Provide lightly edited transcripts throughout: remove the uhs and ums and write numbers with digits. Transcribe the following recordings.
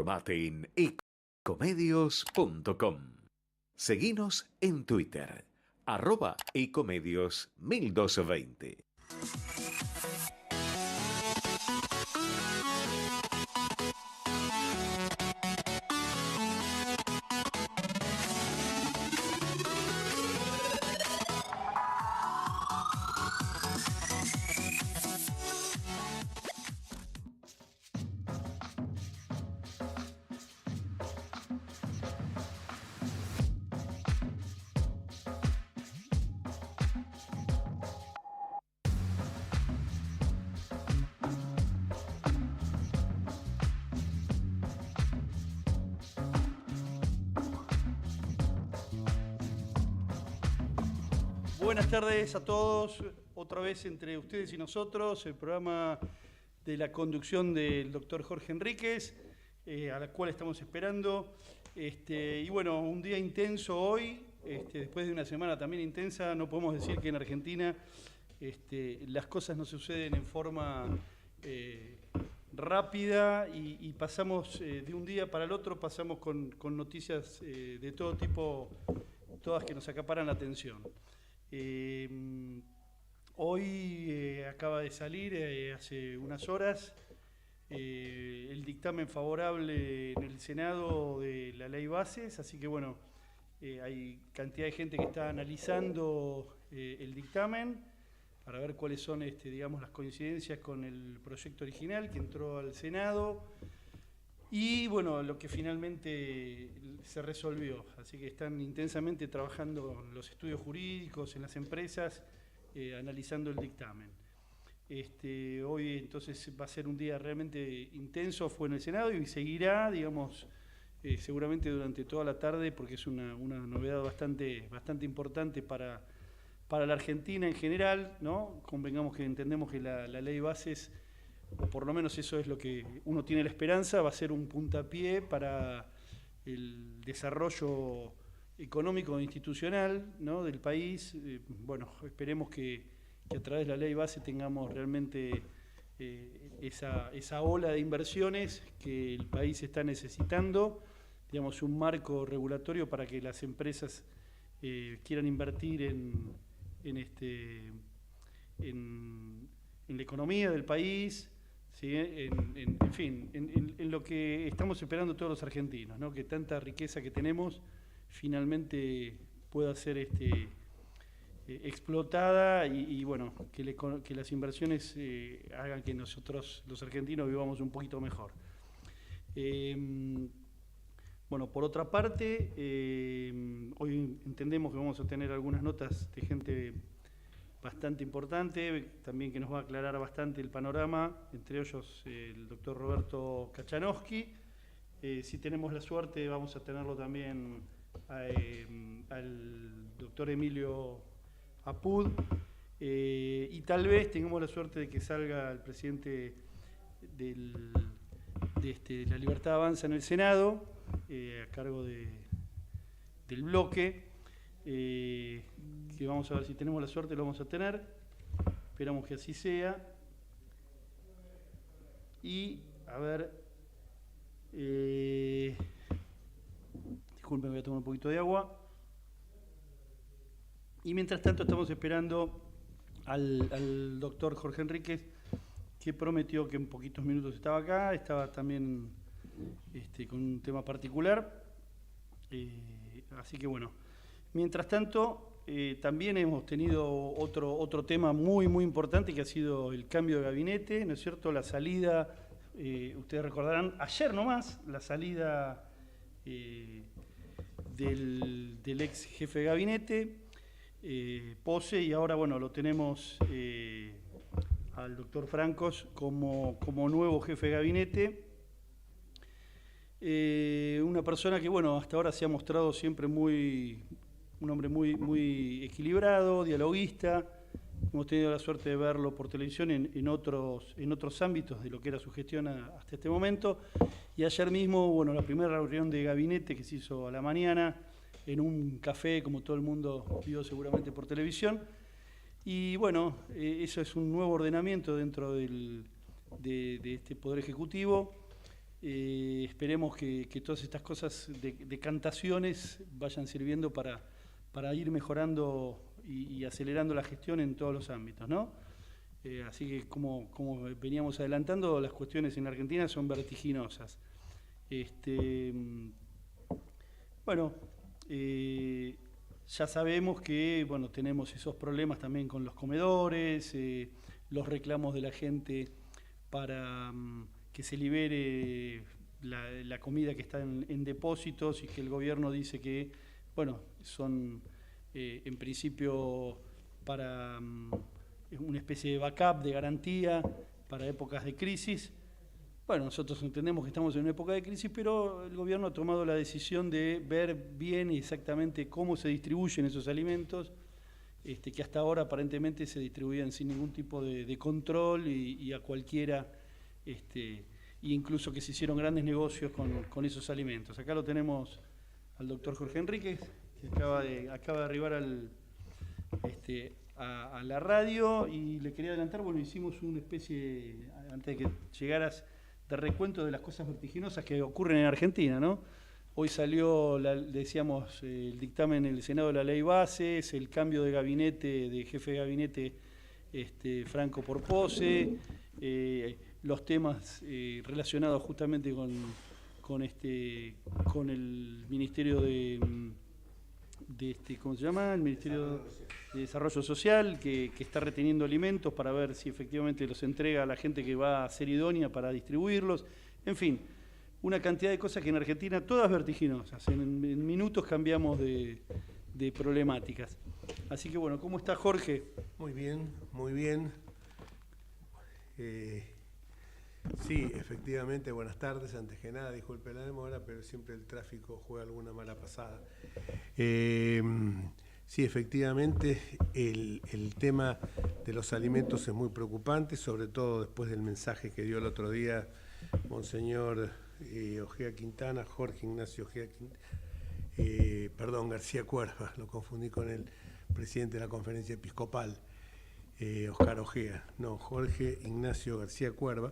Informate en ecomedios.com. Seguinos en Twitter, @ecomedios1220. Buenas tardes a todos, otra vez entre ustedes y nosotros, el programa de la conducción del doctor Jorge Enríquez, a la cual estamos esperando. Y bueno, un día intenso hoy, después de una semana también intensa. No podemos decir que en Argentina las cosas no suceden en forma rápida y pasamos de un día para el otro, pasamos con noticias de todo tipo, todas que nos acaparan la atención. Hoy acaba de salir, hace unas horas, el dictamen favorable en el Senado de la ley bases, así que bueno, hay cantidad de gente que está analizando el dictamen para ver cuáles son digamos, las coincidencias con el proyecto original que entró al Senado y bueno, lo que finalmente se resolvió. Así que están intensamente trabajando en los estudios jurídicos, en las empresas, analizando el dictamen. Hoy entonces va a ser un día realmente intenso, fue en el Senado y seguirá, digamos, seguramente durante toda la tarde, porque es una novedad bastante importante para la Argentina en general, ¿no? Convengamos que entendemos que la ley bases, o por lo menos eso es lo que uno tiene la esperanza, va a ser un puntapié para el desarrollo económico e institucional, ¿no?, del país. Bueno, esperemos que a través de la ley base tengamos realmente esa ola de inversiones que el país está necesitando, digamos, un marco regulatorio para que las empresas quieran invertir en la economía del país, ¿sí? En fin, en lo que estamos esperando todos los argentinos, ¿no? Que tanta riqueza que tenemos finalmente pueda ser explotada y bueno, que las inversiones hagan que nosotros, los argentinos, vivamos un poquito mejor. Bueno, por otra parte, hoy entendemos que vamos a tener algunas notas de gente bastante importante, también que nos va a aclarar bastante el panorama, entre ellos el doctor Roberto Kachanowski. Si tenemos la suerte, vamos a tenerlo también al doctor Emilio Apud, y tal vez tengamos la suerte de que salga el presidente de La Libertad Avanza en el Senado, a cargo del bloque, que vamos a ver si tenemos la suerte, lo vamos a tener, esperamos que así sea. Y a ver, disculpen, voy a tomar un poquito de agua. Y mientras tanto estamos esperando al doctor Jorge Enríquez, que prometió que en poquitos minutos estaba acá, estaba también con un tema particular, así que bueno, mientras tanto también hemos tenido otro tema muy importante, que ha sido el cambio de gabinete, ¿no es cierto? La salida, ustedes recordarán, ayer nomás, la salida del ex jefe de gabinete, Pose, y ahora bueno, lo tenemos al doctor Francos como nuevo jefe de gabinete. Una persona que, bueno, hasta ahora se ha mostrado siempre un hombre muy equilibrado, dialoguista. Hemos tenido la suerte de verlo por televisión en otros ámbitos de lo que era su gestión hasta este momento. Y ayer mismo, bueno, la primera reunión de gabinete que se hizo a la mañana en un café, como todo el mundo vio seguramente por televisión. Y bueno, eso es un nuevo ordenamiento dentro de este Poder Ejecutivo. Esperemos que todas estas cosas, decantaciones, vayan sirviendo para ir mejorando y acelerando la gestión en todos los ámbitos, ¿no? Así que, como veníamos adelantando, las cuestiones en Argentina son vertiginosas. Bueno, ya sabemos que tenemos esos problemas también con los comedores, los reclamos de la gente para que se libere la comida que está en depósitos, y que el gobierno dice que, son en principio para una especie de backup, de garantía para épocas de crisis. Nosotros entendemos que estamos en una época de crisis, pero el gobierno ha tomado la decisión de ver bien y exactamente cómo se distribuyen esos alimentos, que hasta ahora aparentemente se distribuían sin ningún tipo de control y a cualquiera, e incluso que se hicieron grandes negocios con esos alimentos. Acá lo tenemos al doctor Jorge Enríquez, que acaba de arribar a la radio, y le quería adelantar, hicimos una especie, antes de que llegaras, de recuento de las cosas vertiginosas que ocurren en Argentina, ¿no? Hoy salió, decíamos, el dictamen en el Senado de la Ley Bases, el cambio de gabinete, de jefe de gabinete, Franco por Pose, los temas relacionados justamente con el Ministerio ¿cómo se llama? El Ministerio de Desarrollo Social, que está reteniendo alimentos para ver si efectivamente los entrega a la gente que va a ser idónea para distribuirlos. En fin, una cantidad de cosas que en Argentina, todas vertiginosas, en minutos cambiamos de problemáticas. Así que ¿cómo está Jorge? Muy bien, muy bien. Sí, efectivamente, buenas tardes. Antes que nada, disculpe la demora, pero siempre el tráfico juega alguna mala pasada. Sí, efectivamente, el tema de los alimentos es muy preocupante, sobre todo después del mensaje que dio el otro día Monseñor Ojea Quintana, Jorge Ignacio Ojea Quintana, García Cuerva, lo confundí con el presidente de la Conferencia Episcopal, Oscar Ojea, no, Jorge Ignacio García Cuerva.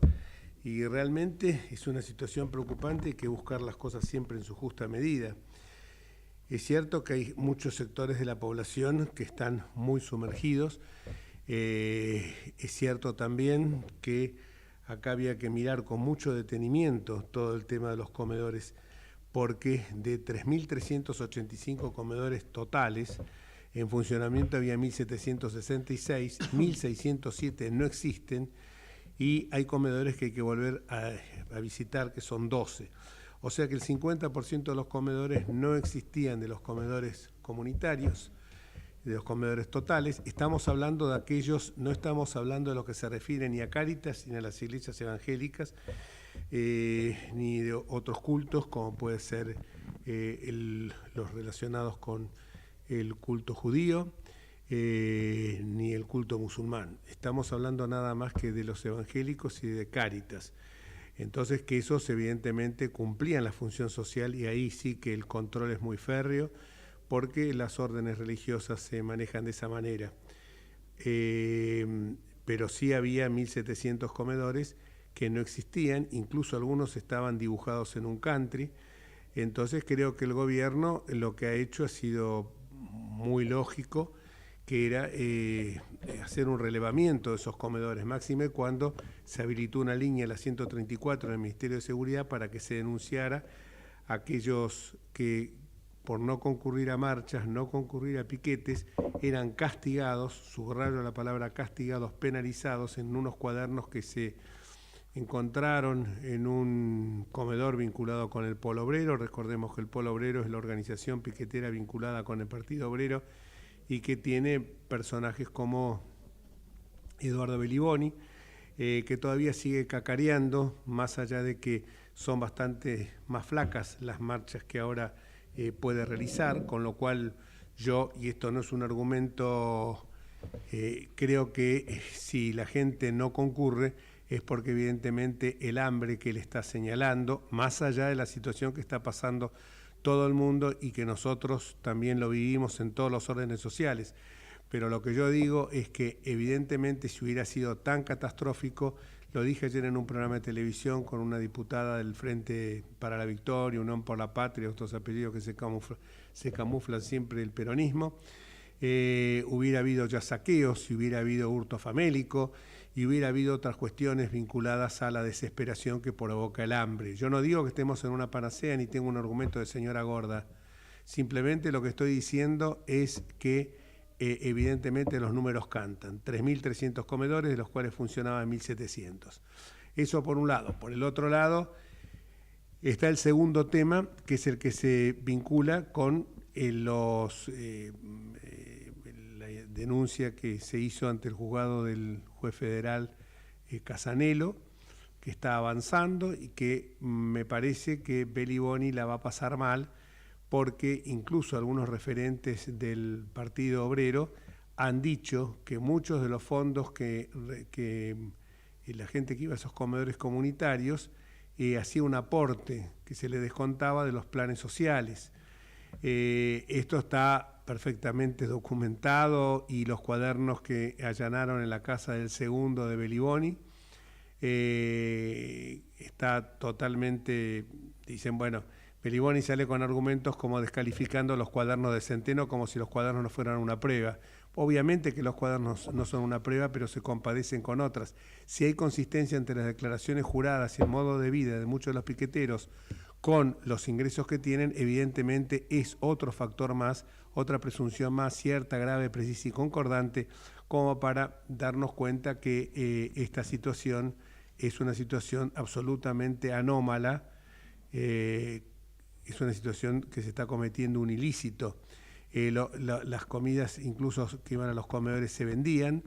Y realmente es una situación preocupante, hay que buscar las cosas siempre en su justa medida. Es cierto que hay muchos sectores de la población que están muy sumergidos. Es cierto también que acá había que mirar con mucho detenimiento todo el tema de los comedores, porque de 3.385 comedores totales, en funcionamiento había 1.766, 1.607 no existen, y hay comedores que hay que volver a visitar, que son 12. O sea que el 50% de los comedores no existían, de los comedores comunitarios, de los comedores totales. Estamos hablando de aquellos, no estamos hablando de lo que se refiere ni a Cáritas, ni a las iglesias evangélicas, ni de otros cultos, como puede ser los relacionados con el culto judío, ni el culto musulmán. Estamos hablando nada más que de los evangélicos y de Cáritas. Entonces, que esos evidentemente cumplían la función social, y ahí sí que el control es muy férreo, porque las órdenes religiosas se manejan de esa manera. Pero sí había 1.700 comedores que no existían, incluso algunos estaban dibujados en un country. Entonces creo que el gobierno lo que ha hecho ha sido muy lógico, que era hacer un relevamiento de esos comedores, máxime cuando se habilitó una línea, la 134 del Ministerio de Seguridad, para que se denunciara a aquellos que por no concurrir a marchas, no concurrir a piquetes, eran castigados, subrayo la palabra castigados, penalizados, en unos cuadernos que se encontraron en un comedor vinculado con el Polo Obrero. Recordemos que el Polo Obrero es la organización piquetera vinculada con el Partido Obrero, y que tiene personajes como Eduardo Beliboni, que todavía sigue cacareando, más allá de que son bastante más flacas las marchas que ahora puede realizar, con lo cual yo, y esto no es un argumento, creo que si la gente no concurre es porque evidentemente el hambre que le está señalando, más allá de la situación que está pasando todo el mundo y que nosotros también lo vivimos en todos los órdenes sociales. Pero lo que yo digo es que evidentemente si hubiera sido tan catastrófico, Lo dije ayer en un programa de televisión con una diputada del Frente para la Victoria, Unión por la Patria, otros apellidos que se camuflan siempre el peronismo. Hubiera habido ya saqueos, si hubiera habido hurto famélico y hubiera habido otras cuestiones vinculadas a la desesperación que provoca el hambre. Yo no digo que estemos en una panacea ni tengo un argumento de señora gorda. Simplemente lo que estoy diciendo es que evidentemente los números cantan. 3.300 comedores, de los cuales funcionaban 1.700. Eso por un lado. Por el otro lado está el segundo tema, que es el que se vincula con la denuncia que se hizo ante el juzgado del juez federal Casanelo, que está avanzando y que me parece que Beli Boni la va a pasar mal, porque incluso algunos referentes del Partido Obrero han dicho que muchos de los fondos que la gente que iba a esos comedores comunitarios hacía un aporte que se le descontaba de los planes sociales. Esto está perfectamente documentado y los cuadernos que allanaron en la casa del segundo de Beli Boni está totalmente, dicen, bueno, Beli Boni sale con argumentos como descalificando los cuadernos de Centeno como si los cuadernos no fueran una prueba. Obviamente que los cuadernos no son una prueba, pero se compadecen con otras. Si hay consistencia entre las declaraciones juradas y el modo de vida de muchos de los piqueteros con los ingresos que tienen, evidentemente es otro factor más, otra presunción más cierta, grave, precisa y concordante, como para darnos cuenta que esta situación es una situación absolutamente anómala, es una situación que se está cometiendo un ilícito. Las comidas incluso que iban a los comedores se vendían.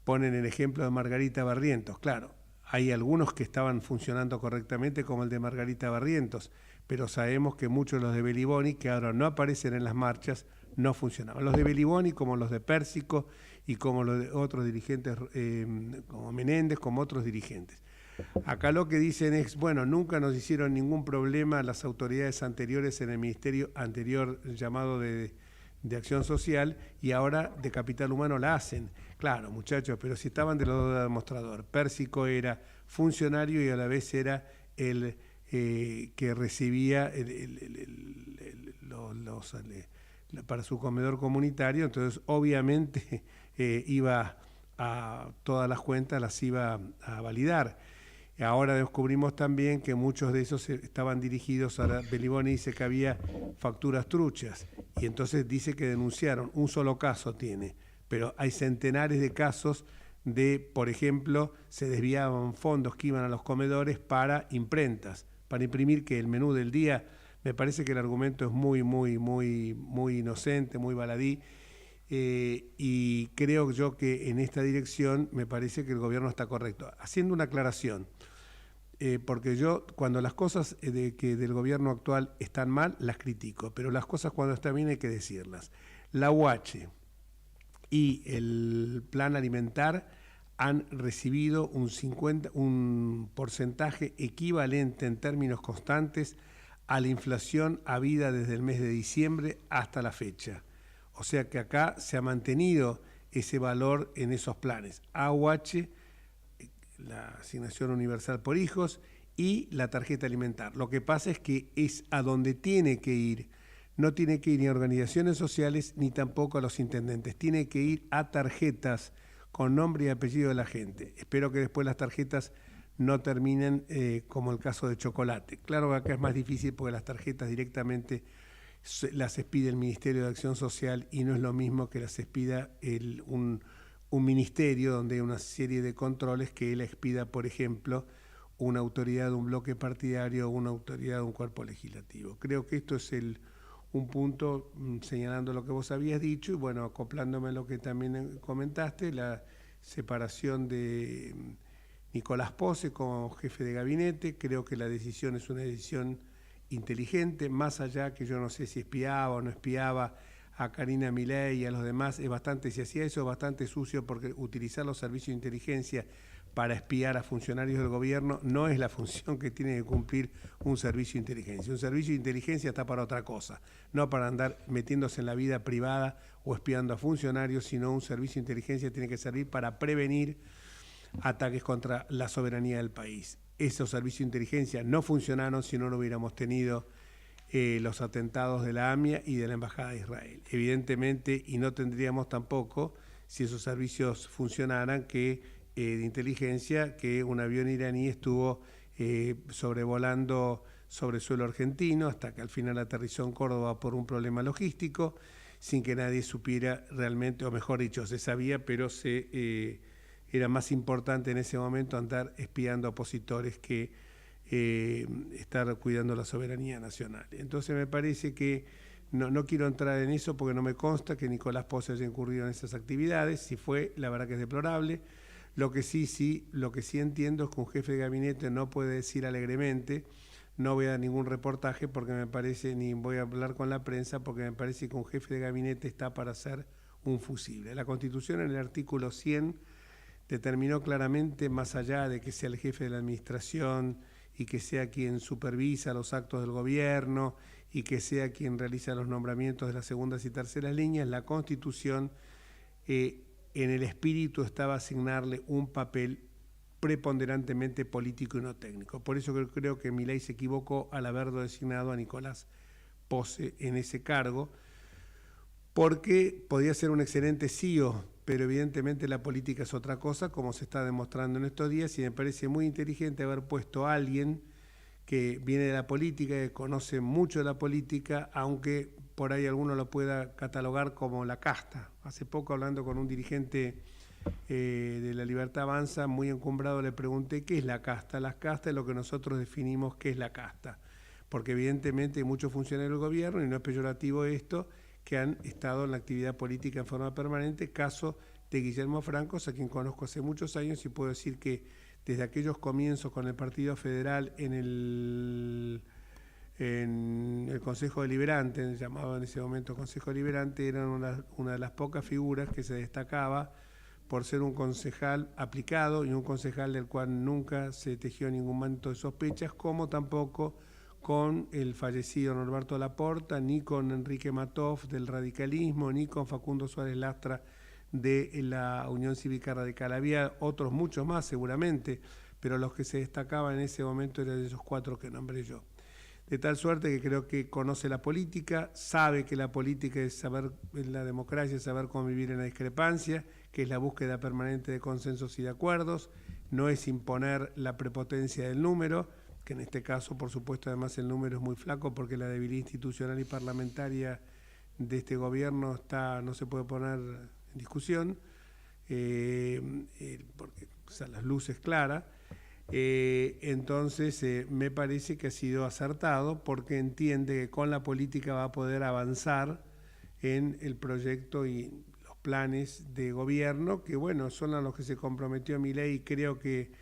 Ponen el ejemplo de Margarita Barrientos. Claro, hay algunos que estaban funcionando correctamente como el de Margarita Barrientos, pero sabemos que muchos de los de Beli Boni, que ahora no aparecen en las marchas, no funcionaban. Los de Beli Boni, como los de Pérsico y como los de otros dirigentes, como Menéndez, como otros dirigentes. Acá lo que dicen es, bueno, nunca nos hicieron ningún problema las autoridades anteriores en el ministerio anterior llamado de Acción Social y ahora de Capital Humano la hacen. Claro, muchachos, pero si estaban de los dos demostrador. Pérsico era funcionario y a la vez era el que recibía para su comedor comunitario, entonces obviamente iba a todas las cuentas, las iba a validar. Ahora descubrimos también que muchos de esos estaban dirigidos a Beli Boni, dice que había facturas truchas y entonces dice que denunciaron, un solo caso tiene, pero hay centenares de casos de, por ejemplo, se desviaban fondos que iban a los comedores para imprentas, para imprimir que el menú del día. Me parece que el argumento es muy inocente, muy baladí, y creo yo que en esta dirección me parece que el gobierno está correcto. Haciendo una aclaración, porque yo cuando las cosas del gobierno actual están mal, las critico, pero las cosas cuando están bien hay que decirlas. La UH y el plan alimentar han recibido un porcentaje equivalente en términos constantes a la inflación habida desde el mes de diciembre hasta la fecha. O sea que acá se ha mantenido ese valor en esos planes. AUH, la asignación universal por hijos, y la tarjeta alimentar. Lo que pasa es que es a donde tiene que ir. No tiene que ir ni a organizaciones sociales ni tampoco a los intendentes. Tiene que ir a tarjetas con nombre y apellido de la gente. Espero que después las tarjetas no terminen como el caso de chocolate. Claro que acá es más difícil porque las tarjetas directamente las expide el Ministerio de Acción Social y no es lo mismo que las expida un ministerio donde hay una serie de controles que él expida, por ejemplo, una autoridad de un bloque partidario o una autoridad de un cuerpo legislativo. Creo que esto es un punto señalando lo que vos habías dicho y bueno, acoplándome a lo que también comentaste, la separación de Nicolás Pose como jefe de gabinete. Creo que la decisión es una decisión inteligente, más allá que yo no sé si espiaba o no espiaba a Karina Milei y a los demás, si hacía eso es bastante sucio, porque utilizar los servicios de inteligencia para espiar a funcionarios del gobierno no es la función que tiene que cumplir un servicio de inteligencia. Un servicio de inteligencia está para otra cosa, no para andar metiéndose en la vida privada o espiando a funcionarios, sino un servicio de inteligencia tiene que servir para prevenir ataques contra la soberanía del país. Esos servicios de inteligencia no funcionaron si no lo hubiéramos tenido los atentados de la AMIA y de la Embajada de Israel. Evidentemente, y no tendríamos tampoco, si esos servicios funcionaran, de inteligencia, que un avión iraní estuvo sobrevolando sobre suelo argentino hasta que al final aterrizó en Córdoba por un problema logístico, sin que nadie supiera realmente, o mejor dicho, se sabía, pero era más importante en ese momento andar espiando a opositores que estar cuidando la soberanía nacional. Entonces me parece que no quiero entrar en eso porque no me consta que Nicolás Pose haya incurrido en esas actividades. Si fue, la verdad que es deplorable. Lo que sí entiendo es que un jefe de gabinete no puede decir alegremente: no voy a dar ningún reportaje porque me parece, ni voy a hablar con la prensa porque me parece que un jefe de gabinete está para ser un fusible. La Constitución, en el artículo 100, determinó claramente, más allá de que sea el jefe de la administración y que sea quien supervisa los actos del gobierno y que sea quien realiza los nombramientos de las segundas y terceras líneas, la Constitución en el espíritu estaba asignarle un papel preponderantemente político y no técnico. Por eso creo que Milei se equivocó al haberlo designado a Nicolás Pose en ese cargo, porque podía ser un excelente CEO, pero evidentemente la política es otra cosa, como se está demostrando en estos días, y me parece muy inteligente haber puesto a alguien que viene de la política, que conoce mucho de la política, aunque por ahí alguno lo pueda catalogar como la casta. Hace poco, hablando con un dirigente de La Libertad Avanza, muy encumbrado, le pregunté qué es la casta. La casta es lo que nosotros definimos qué es la casta, porque evidentemente hay muchos funcionarios del gobierno, y no es peyorativo esto, que han estado en la actividad política en forma permanente, caso de Guillermo Francos, a quien conozco hace muchos años, y puedo decir que desde aquellos comienzos con el Partido Federal en el Consejo Deliberante, llamado en ese momento Consejo Deliberante, eran una de las pocas figuras que se destacaba por ser un concejal aplicado y un concejal del cual nunca se tejió ningún manto de sospechas, como tampoco con el fallecido Norberto Laporta, ni con Enrique Matoff del radicalismo, ni con Facundo Suárez Lastra de la Unión Cívica Radical. Había otros muchos más seguramente, pero los que se destacaban en ese momento eran esos cuatro que nombré yo. De tal suerte que creo que conoce la política, sabe que la política es saber, la democracia es saber convivir en la discrepancia, que es la búsqueda permanente de consensos y de acuerdos, no es imponer la prepotencia del número, que en este caso, por supuesto, además el número es muy flaco porque la debilidad institucional y parlamentaria de este gobierno no se puede poner en discusión, porque las luces claras. Entonces me parece que ha sido acertado porque entiende que con la política va a poder avanzar en el proyecto y los planes de gobierno, que bueno, son a los que se comprometió Milei, y creo que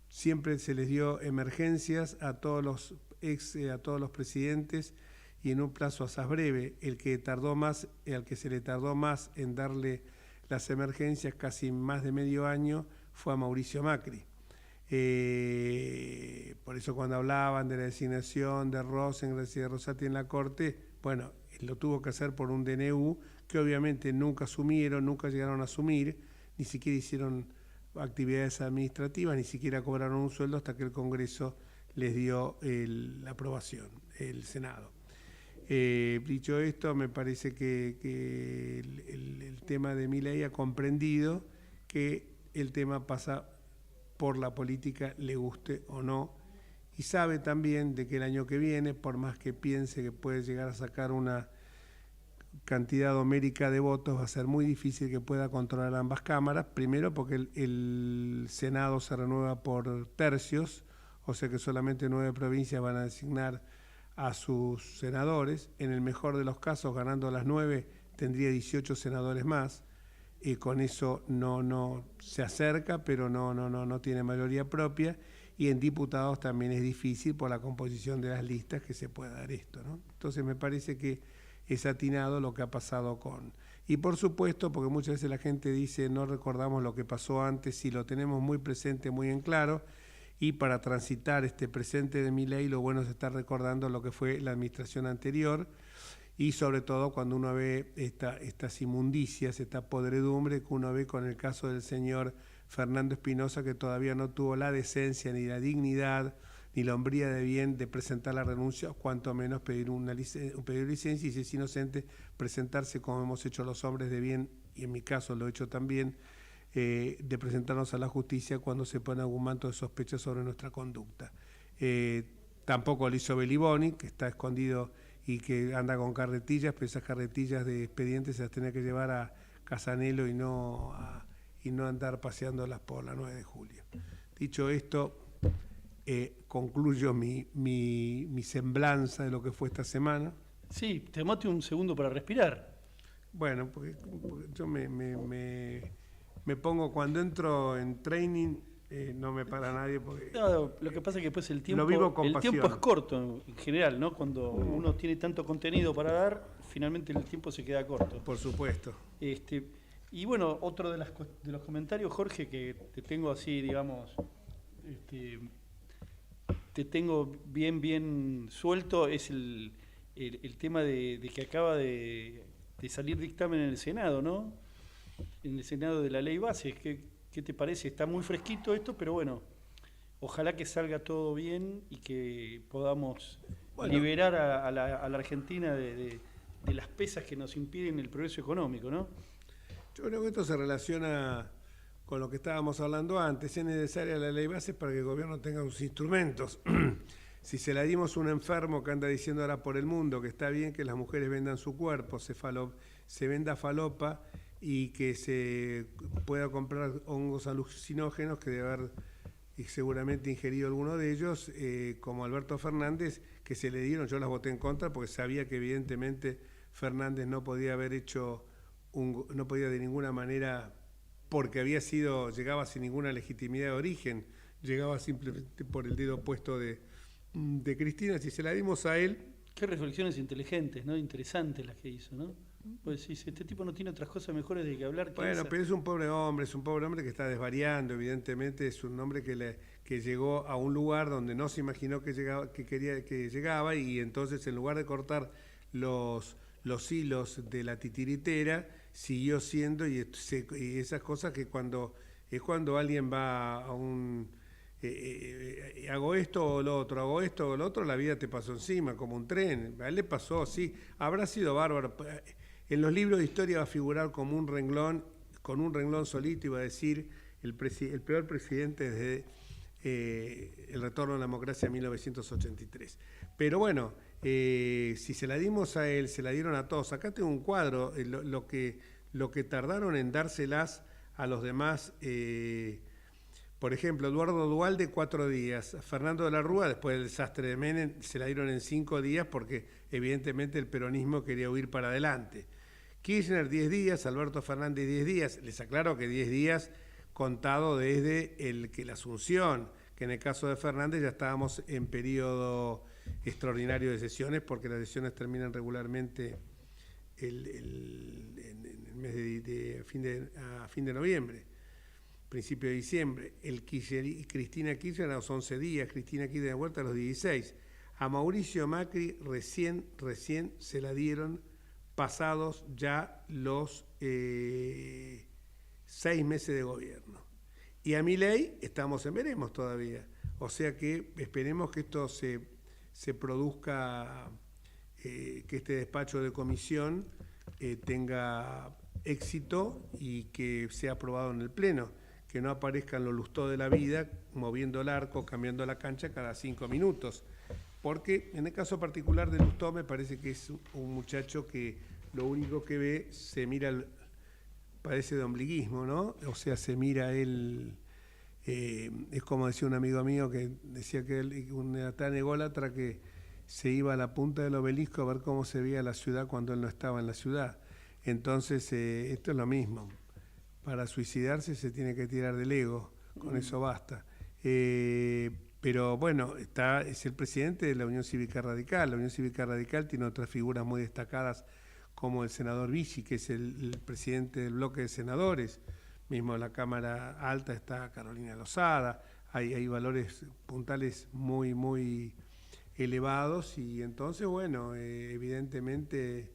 siempre se les dio emergencias a todos los presidentes, y en un plazo asaz breve. El que se le tardó más en darle las emergencias, casi más de medio año, fue a Mauricio Macri. Por eso cuando hablaban de la designación de Rosengren y de Rosati en la Corte, bueno, lo tuvo que hacer por un DNU que obviamente nunca llegaron a asumir, ni siquiera hicieron actividades administrativas, ni siquiera cobraron un sueldo hasta que el Congreso les dio la aprobación, el Senado. Dicho esto, me parece que el tema de Milei ha comprendido que el tema pasa por la política, le guste o no, y sabe también de que el año que viene, por más que piense que puede llegar a sacar una cantidad homérica de votos, va a ser muy difícil que pueda controlar ambas cámaras, primero porque el Senado se renueva por tercios, o sea que solamente 9 provincias van a designar a sus senadores. En el mejor de los casos, ganando las 9, tendría 18 senadores más, y con eso no se acerca, pero no tiene mayoría propia, y en diputados también es difícil por la composición de las listas que se pueda dar esto, ¿no? Entonces me parece que es atinado lo que ha pasado con... Y por supuesto, porque muchas veces la gente dice no recordamos lo que pasó antes, sí lo tenemos muy presente, muy en claro, y para transitar este presente de Milei, lo bueno es estar recordando lo que fue la administración anterior, y sobre todo cuando uno ve estas inmundicias, esta podredumbre que uno ve con el caso del señor Fernando Espinosa, que todavía no tuvo la decencia ni la dignidad ni la hombría de bien de presentar la renuncia, o cuanto menos pedir licencia, y si es inocente, presentarse como hemos hecho los hombres de bien, y en mi caso lo he hecho también, de presentarnos a la justicia cuando se pone algún manto de sospecha sobre nuestra conducta. Tampoco lo hizo Beliboni, que está escondido y que anda con carretillas, pero esas carretillas de expedientes se las tenía que llevar a Casanelo y no andar paseándolas por la 9 de julio. Dicho esto, concluyo mi semblanza de lo que fue esta semana. Sí, te tomaste un segundo para respirar. Bueno, porque yo me pongo, cuando entro en training, no me para nadie. Porque No, lo que pasa es que después el tiempo es corto en general, ¿no? Cuando uno tiene tanto contenido para dar, finalmente el tiempo se queda corto. Por supuesto. Y bueno, otro de los comentarios, Jorge, que te tengo así, digamos, te tengo bien suelto, es el tema de que acaba de salir dictamen en el Senado, ¿no? En el Senado de la Ley Base. ¿Qué te parece? Está muy fresquito esto, pero bueno, ojalá que salga todo bien y que podamos liberar a la Argentina de las pesas que nos impiden el progreso económico, ¿no? Yo creo que esto se relaciona con lo que estábamos hablando antes. Es necesaria la ley base para que el gobierno tenga sus instrumentos. Si se la dimos a un enfermo que anda diciendo ahora por el mundo que está bien que las mujeres vendan su cuerpo, se venda falopa y que se pueda comprar hongos alucinógenos, que debe haber seguramente ingerido alguno de ellos, como Alberto Fernández, que se le dieron, yo las voté en contra porque sabía que evidentemente Fernández no podía haber hecho, no podía de ninguna manera, porque llegaba sin ninguna legitimidad de origen, llegaba simplemente por el dedo puesto de Cristina. Si se la dimos a él... Qué reflexiones inteligentes, ¿no? Interesantes las que hizo, ¿no? Pues si este tipo no tiene otras cosas mejores de que hablar que bueno, esa. Pero es un pobre hombre que está desvariando, evidentemente es un hombre que llegó a un lugar donde no se imaginó que llegaba, y entonces en lugar de cortar los hilos de la titiritera, siguió siendo, y esas cosas que cuando alguien va a un... hago esto o lo otro, la vida te pasó encima, como un tren. A él le pasó, sí, habrá sido bárbaro. En los libros de historia va a figurar como un renglón, con un renglón solito, iba a decir, el peor presidente desde el retorno a la democracia en 1983. Pero bueno, si se la dimos a él, se la dieron a todos. Acá tengo un cuadro, lo que tardaron en dárselas a los demás. Por ejemplo, Eduardo Duhalde, 4 días. Fernando de la Rúa, después del desastre de Menem, se la dieron en 5 días porque evidentemente el peronismo quería huir para adelante. Kirchner, 10 días. Alberto Fernández, 10 días. Les aclaro que 10 días contado desde la Asunción, que en el caso de Fernández ya estábamos en periodo extraordinario de sesiones, porque las sesiones terminan regularmente en el mes a fin de noviembre. Principio de diciembre. Cristina Kirchner a los 11 días, Cristina Kirchner de vuelta a los 16. A Mauricio Macri recién se la dieron pasados ya los 6 meses de gobierno. Y a Milei estamos en veremos todavía. O sea que esperemos que esto se produzca, que este despacho de comisión tenga éxito y que sea aprobado en el Pleno. Que no aparezcan los Lustó de la vida moviendo el arco, cambiando la cancha cada 5 minutos. Porque en el caso particular de Lustó me parece que es un muchacho que lo único que ve, parece de ombliguismo, ¿no? O sea, se mira él, es como decía un amigo mío que decía que él, un tan ególatra, que se iba a la punta del obelisco a ver cómo se veía la ciudad cuando él no estaba en la ciudad. Entonces, esto es lo mismo. Para suicidarse se tiene que tirar del ego, con eso basta. Pero bueno, es el presidente de la Unión Cívica Radical. La Unión Cívica Radical tiene otras figuras muy destacadas, como el senador Vichy, que es el presidente del bloque de senadores. Mismo en la Cámara Alta está Carolina Lozada. Hay valores puntales muy elevados, y entonces, bueno, evidentemente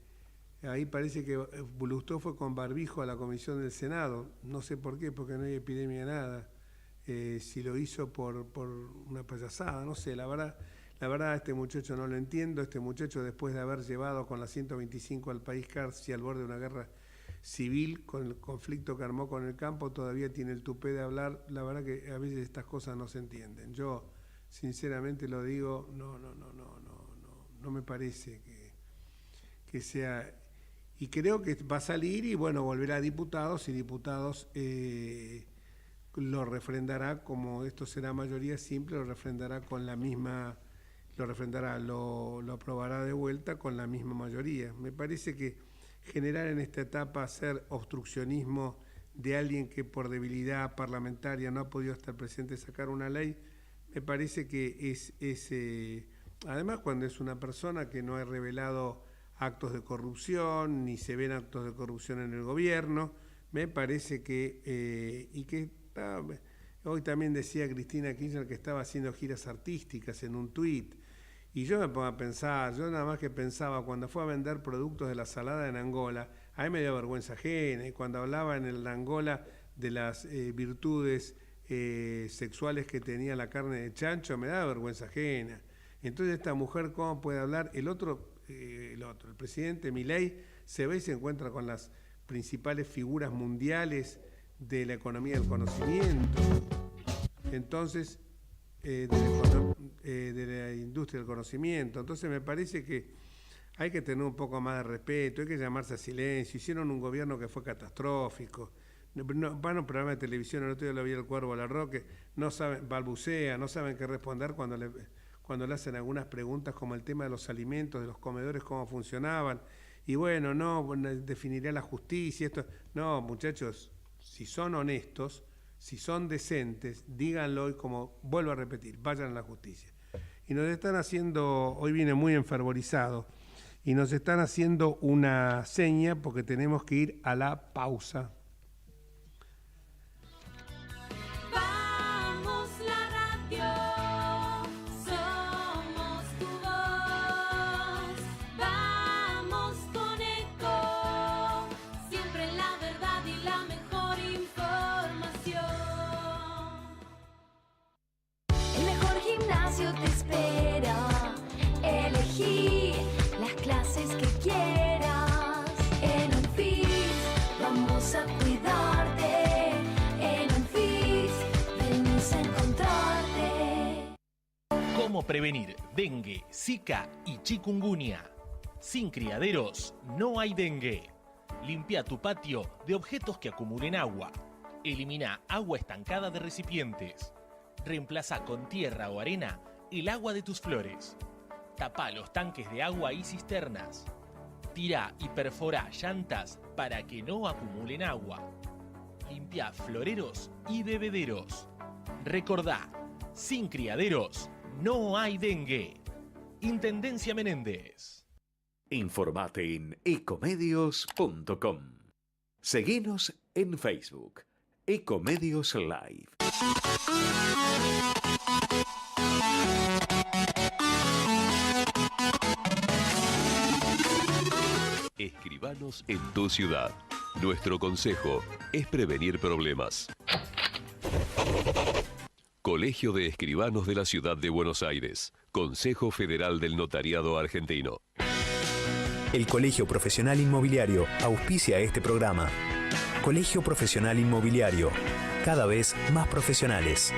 Ahí parece que Lustó fue con barbijo a la comisión del Senado. No sé por qué, porque no hay epidemia nada. Si lo hizo por una payasada, no sé, la verdad este muchacho no lo entiendo. Este muchacho, después de haber llevado con la 125 al país casi al borde de una guerra civil, con el conflicto que armó con el campo, todavía tiene el tupé de hablar. La verdad que a veces estas cosas no se entienden. Yo sinceramente lo digo, no me parece que sea, y creo que va a salir y bueno, volverá a diputados, y diputados lo refrendará, como esto será mayoría simple, lo refrendará con la misma, lo aprobará de vuelta con la misma mayoría. Me parece que generar en esta etapa hacer obstruccionismo de alguien que por debilidad parlamentaria no ha podido estar presente, sacar una ley, me parece que es además cuando es una persona que no ha revelado actos de corrupción, ni se ven actos de corrupción en el gobierno, me parece que, hoy también decía Cristina Kirchner que estaba haciendo giras artísticas en un tuit, y yo me pongo a pensar, yo nada más que pensaba cuando fue a vender productos de la salada en Angola, a mí me dio vergüenza ajena, y cuando hablaba en el Angola de las virtudes sexuales que tenía la carne de chancho, me daba vergüenza ajena. Entonces esta mujer, ¿cómo puede hablar? El presidente Milei se ve y se encuentra con las principales figuras mundiales de la economía del conocimiento, entonces de la industria del conocimiento. Entonces me parece que hay que tener un poco más de respeto, hay que llamarse a silencio. Hicieron un gobierno que fue catastrófico. Van a un programa de televisión, el otro día lo vi el Cuervo Larroque, no saben, balbucea, no saben qué responder cuando le hacen algunas preguntas como el tema de los alimentos, de los comedores, cómo funcionaban. Y bueno, definiría la justicia, esto. No, muchachos, si son honestos, si son decentes, díganlo, y como vuelvo a repetir, vayan a la justicia. Y nos están haciendo, hoy viene muy enfervorizado, y nos están haciendo una seña porque tenemos que ir a la pausa. Te espera, elegí las clases que quieras. En UNFIS vamos a cuidarte. En UNFIS venimos a encontrarte. ¿Cómo prevenir dengue, zika y chikungunya? Sin criaderos no hay dengue. Limpia tu patio de objetos que acumulen agua. Elimina agua estancada de recipientes. Reemplaza con tierra o arena el agua de tus flores. Tapa los tanques de agua y cisternas. Tira y perfora llantas para que no acumulen agua. Limpia floreros y bebederos. Recordá, sin criaderos no hay dengue. Intendencia Menéndez. Informate en ecomedios.com. Seguinos en Facebook. Ecomedios Live. Escribanos en tu ciudad. Nuestro consejo es prevenir problemas. Colegio de Escribanos de la Ciudad de Buenos Aires. Consejo Federal del Notariado Argentino. El Colegio Profesional Inmobiliario auspicia este programa. Colegio Profesional Inmobiliario, cada vez más profesionales.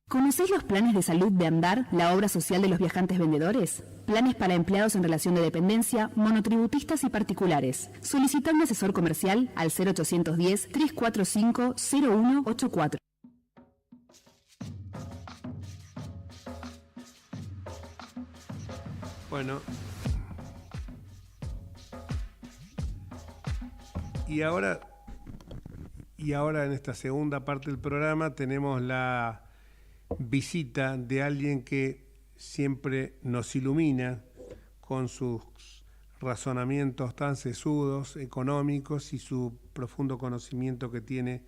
¿Conocéis los planes de salud de Andar, la obra social de los viajantes vendedores? Planes para empleados en relación de dependencia, monotributistas y particulares. Solicita un asesor comercial al 0810-345-0184. Bueno, y ahora en esta segunda parte del programa tenemos la visita de alguien que siempre nos ilumina con sus razonamientos tan sesudos, económicos, y su profundo conocimiento que tiene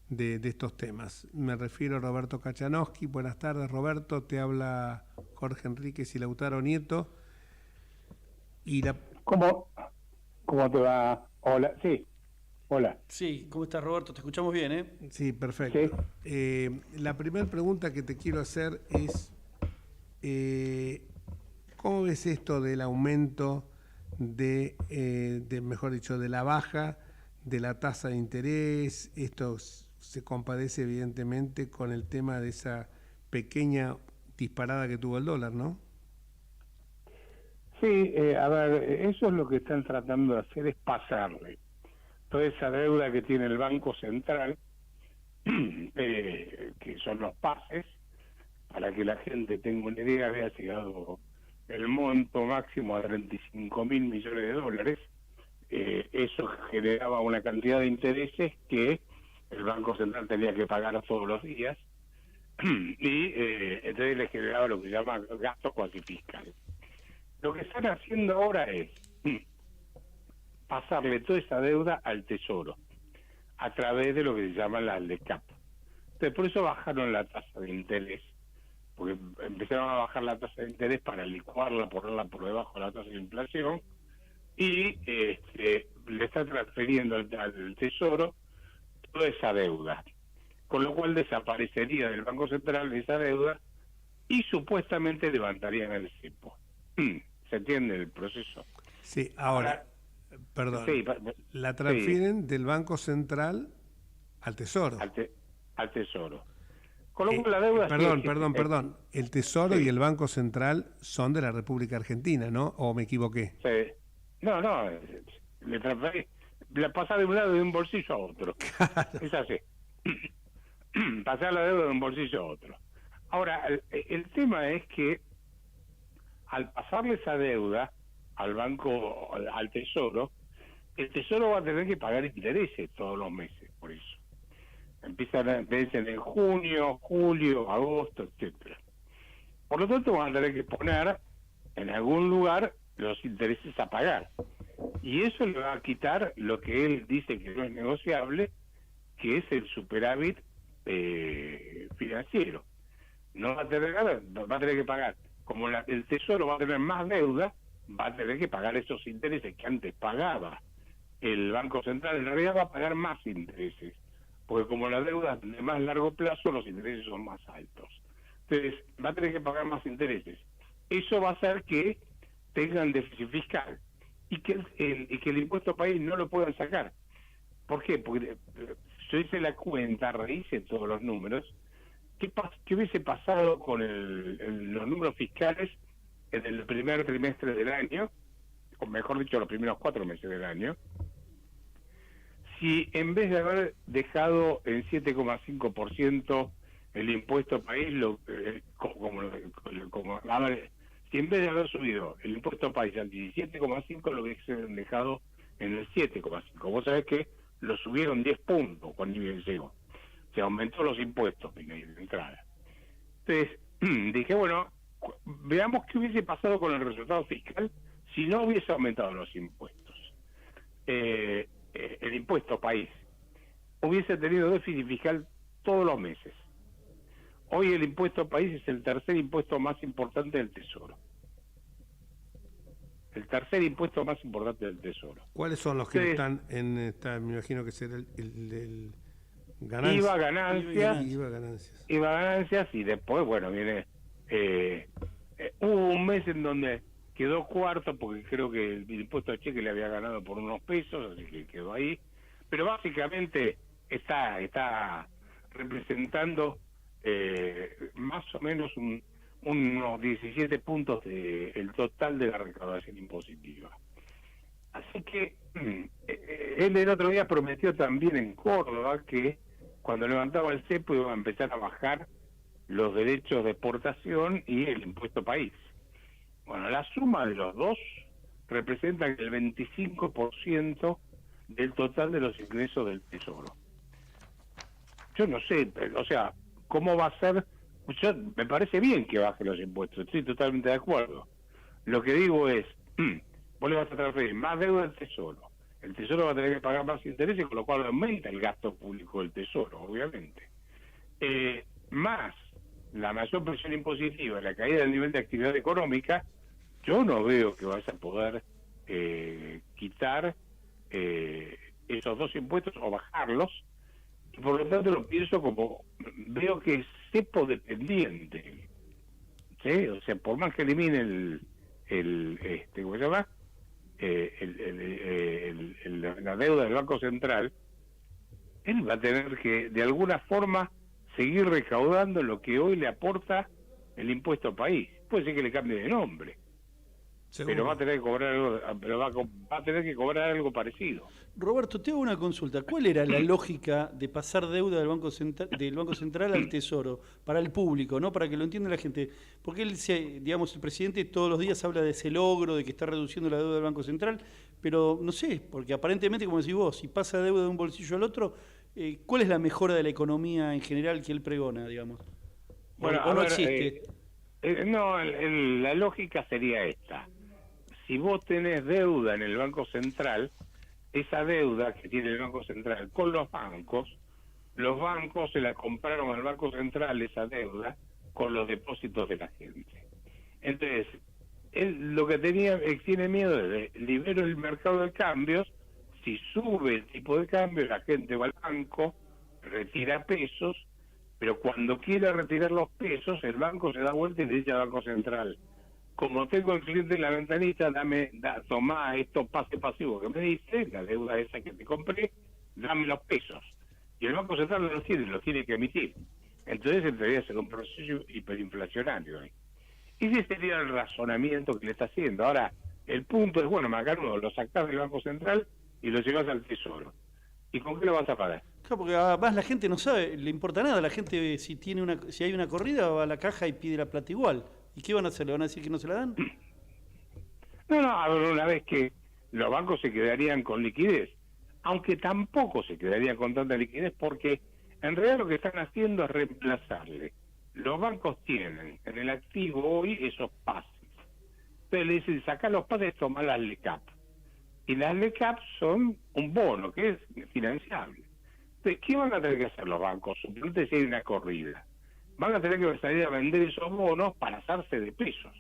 de estos temas. Me refiero a Roberto Kachanowski. Buenas tardes, Roberto. Te habla Jorge Enríquez y Lautaro Nieto. ¿Cómo te va? Hola, sí, hola. Sí, ¿cómo estás, Roberto? Te escuchamos bien, ¿eh? Sí, perfecto. La primera pregunta que te quiero hacer es, ¿cómo ves esto del aumento mejor dicho, de la baja de la tasa de interés? Esto se compadece evidentemente con el tema de esa pequeña disparada que tuvo el dólar, ¿no? Sí, a ver, eso es lo que están tratando de hacer, es pasarle toda esa deuda que tiene el Banco Central, que son los pases, para que la gente tenga una idea, había llegado el monto máximo a 35.000 millones de dólares. Eso generaba una cantidad de intereses que el Banco Central tenía que pagar todos los días, y entonces le generaba lo que se llama gasto cuasi fiscal. Lo que están haciendo ahora es pasarle toda esa deuda al Tesoro a través de lo que se llama la LECAP. Entonces, por eso bajaron la tasa de interés, porque empezaron a bajar la tasa de interés para licuarla, ponerla por debajo de la tasa de inflación, y le está transfiriendo al Tesoro toda esa deuda, con lo cual desaparecería del Banco Central esa deuda y supuestamente levantarían el cepo. ¿Se entiende el proceso? Sí, ahora, perdón, sí, la transfieren del Banco Central al Tesoro. Al Tesoro. Con lo cual la deuda... Perdón. El Tesoro sí. y el Banco Central son de la República Argentina, ¿no? ¿O me equivoqué? Sí. No, le transferí, la pasa de un lado de un bolsillo a otro. Claro. Es así. Pasar la deuda de un bolsillo a otro. Ahora, el tema es que al pasarle esa deuda al banco, al Tesoro, el Tesoro va a tener que pagar intereses todos los meses, por eso. Vencen en junio, julio, agosto, etcétera. Por lo tanto, van a tener que poner en algún lugar los intereses a pagar. Y eso le va a quitar lo que él dice que no es negociable, que es el superávit financiero. No va a tener nada, va a tener que pagar. Como el Tesoro va a tener más deuda, va a tener que pagar esos intereses que antes pagaba el Banco Central. En realidad va a pagar más intereses, porque como la deuda es de más largo plazo, los intereses son más altos. Entonces, va a tener que pagar más intereses. Eso va a hacer que tengan déficit fiscal y que el impuesto país no lo puedan sacar. ¿Por qué? Porque yo hice la cuenta, rehice todos los números. ¿Qué hubiese pasado con los números fiscales en el primer trimestre del año, o mejor dicho, los primeros 4 meses del año, si en vez de haber dejado en 7,5% el impuesto país, si en vez de haber subido el impuesto país al 17,5%, lo hubiesen dejado en el 7,5%. Vos sabés que lo subieron 10 puntos cuando llegó. Se aumentó los impuestos de entrada. Entonces, dije, bueno, veamos qué hubiese pasado con el resultado fiscal si no hubiese aumentado los impuestos. El impuesto país hubiese tenido déficit fiscal todos los meses. Hoy el impuesto país es el tercer impuesto más importante del Tesoro. El tercer impuesto más importante del Tesoro. ¿Cuáles son los que están en esta? Me imagino que será el ganancias. IVA, ganancias, y después, bueno, viene... hubo un mes en donde quedó cuarto, porque creo que el impuesto de cheque le había ganado por unos pesos, así que quedó ahí. Pero básicamente está representando más o menos unos 17 puntos del total de la recaudación impositiva. Así que él el otro día prometió también en Córdoba que cuando levantaba el cepo iba a empezar a bajar los derechos de exportación y el impuesto país. Bueno, la suma de los dos representa el 25% del total de los ingresos del Tesoro. Yo no sé, o sea, ¿cómo va a ser? Me parece bien que baje los impuestos, estoy totalmente de acuerdo. Lo que digo es, vos le vas a transferir más deuda al Tesoro. El Tesoro va a tener que pagar más intereses, con lo cual aumenta el gasto público del Tesoro, obviamente. Más la mayor presión impositiva, la caída del nivel de actividad económica, yo no veo que vaya a poder quitar esos dos impuestos o bajarlos, y por lo tanto lo pienso como, veo que es cepo dependiente, ¿sí? O sea, por más que elimine ¿cómo se llama? La deuda del Banco Central, él va a tener que de alguna forma seguir recaudando lo que hoy le aporta el impuesto al país. Puede ser que le cambie de nombre, pero va a tener que cobrar algo, pero va a tener que cobrar algo parecido. Roberto, te hago una consulta. ¿Cuál era la lógica de pasar deuda del Banco Central al Tesoro para el público, no para que lo entienda la gente? Porque él, digamos, el presidente todos los días habla de ese logro, de que está reduciendo la deuda del Banco Central, pero no sé, porque aparentemente, como decís vos, si pasa deuda de un bolsillo al otro, ¿cuál es la mejora de la economía en general que él pregona, digamos? Bueno, ¿O no existe? La lógica sería esta. Si vos tenés deuda en el Banco Central, esa deuda que tiene el Banco Central con los bancos se la compraron al Banco Central, esa deuda, con los depósitos de la gente. Entonces, él lo que tiene miedo es de libero el mercado de cambios, si sube el tipo de cambio, la gente va al banco, retira pesos, pero cuando quiera retirar los pesos, el banco se da vuelta y le dice al Banco Central, como tengo el cliente en la ventanita, tomá esto pase pasivo que me dice, la deuda esa que te compré, dame los pesos. Y el Banco Central no lo tiene que emitir. Entonces debería ser un proceso hiperinflacionario. Ese sería el razonamiento que le está haciendo. Ahora, el punto es, bueno, Macanudo, lo sacás del Banco Central y lo llevas al Tesoro. ¿Y con qué lo vas a pagar? Claro, porque además la gente no sabe, le importa nada. La gente, si hay una corrida, va a la caja y pide la plata igual. ¿Y qué van a hacer? ¿Le van a decir que no se la dan? No, una vez que los bancos se quedarían con liquidez, aunque tampoco se quedarían con tanta liquidez, porque en realidad lo que están haciendo es reemplazarle. Los bancos tienen en el activo hoy esos pases. Entonces le dicen, saca los pases, toma las LECAP. Y las LECAP son un bono que es financiable. Entonces, ¿qué van a tener que hacer los bancos? Suponete si hay una corrida. Van a tener que salir a vender esos bonos para hacerse de pesos.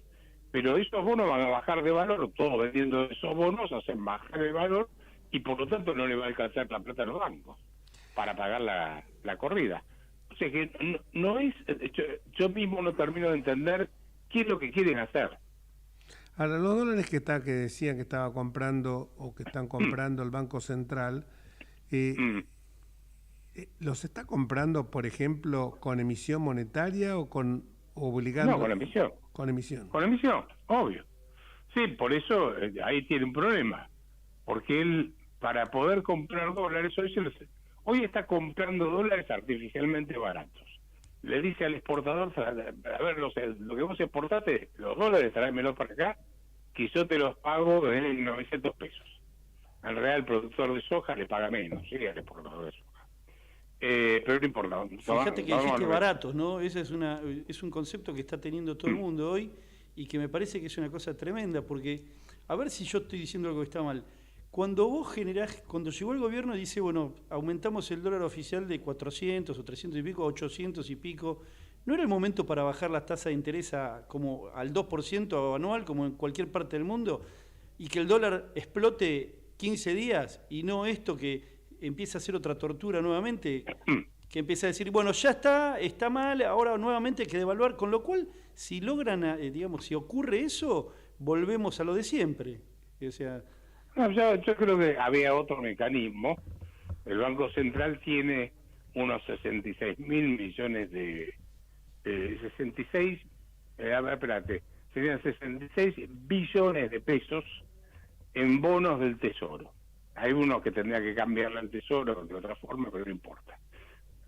Pero esos bonos van a bajar de valor, todos vendiendo esos bonos hacen bajar de valor y por lo tanto no le va a alcanzar la plata a los bancos para pagar la corrida. O sea que no es, yo mismo no termino de entender qué es lo que quieren hacer. Ahora, los dólares que decían que estaba comprando o que están comprando el Banco Central, ¿los está comprando, por ejemplo, con emisión monetaria o obligando? No, con emisión. Con emisión. Con emisión, obvio. Sí, por eso ahí tiene un problema. Porque él, para poder comprar dólares, hoy está comprando dólares artificialmente baratos. Le dice al exportador, a ver, lo que vos exportaste, los dólares, tráemelos para acá, que yo te los pago en 900 pesos. En realidad el productor de soja le paga menos, sí, al exportador de soja. Pero no importa. Fíjate que dijiste baratos, ¿no? Ese es un concepto que está teniendo todo el mundo hoy y que me parece que es una cosa tremenda, porque, a ver si yo estoy diciendo algo que está mal. Cuando cuando llegó el gobierno y dice, bueno, aumentamos el dólar oficial de 400 o 300 y pico a 800 y pico, ¿no era el momento para bajar las tasas de interés como al 2% anual, como en cualquier parte del mundo, y que el dólar explote 15 días y no esto que empieza a ser otra tortura nuevamente, que empieza a decir, bueno, ya está mal, ahora nuevamente hay que devaluar, con lo cual, si logran, si ocurre eso, volvemos a lo de siempre. O sea... No, yo creo que había otro mecanismo. El Banco Central tiene unos 66.000 millones de... 66... serían 66 billones de pesos en bonos del Tesoro. Hay uno que tendría que cambiarle al Tesoro de otra forma, pero no importa.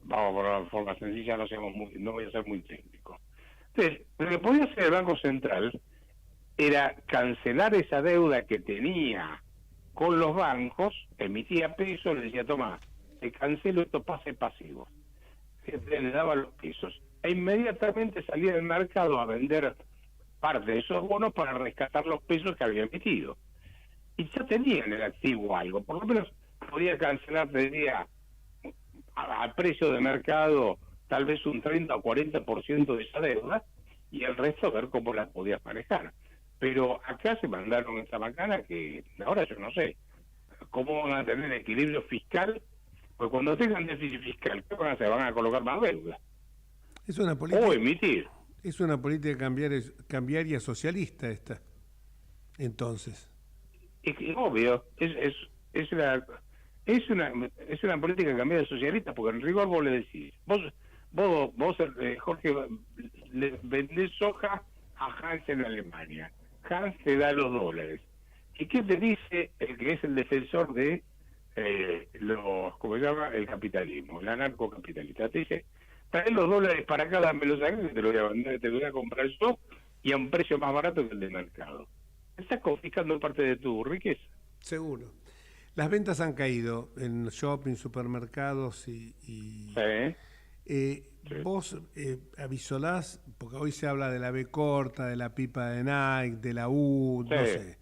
Vamos por una forma sencilla, no voy a ser muy técnico. Entonces, lo que podía hacer el Banco Central era cancelar esa deuda que tenía con los bancos, emitía pesos, le decía, toma, te cancelo estos pases pasivos. Le daba los pesos. E inmediatamente salía del mercado a vender parte de esos bonos para rescatar los pesos que había emitido. Y ya tenía en el activo algo, por lo menos podía cancelar, tenía a precio de mercado tal vez un 30 o 40% de esa deuda y el resto ver cómo la podías manejar. Pero acá se mandaron esta macana que ahora yo no sé ¿cómo van a tener equilibrio fiscal? Pues cuando tengan déficit fiscal, ¿qué van a hacer? Van a colocar más deuda. Es una política, O emitir. es una política cambiaria socialista esta. Entonces. Es que, obvio, es una política cambiaria socialista, porque en rigor vos le decís, vos Jorge, le vendés soja a Hans en Alemania. Hans te da los dólares. ¿Y qué te dice el que es el defensor de ¿cómo se llama? El capitalismo, el anarcocapitalista? Te dice, trae los dólares para acá, dámelos acá, que te lo voy a vender, te lo voy a comprar yo, y a un precio más barato que el del mercado. Estás confiscando parte de tu riqueza. Seguro. Las ventas han caído en shopping, supermercados y Sí. vos avisolás, porque hoy se habla de la B corta, de la pipa de Nike, de la U, no sé.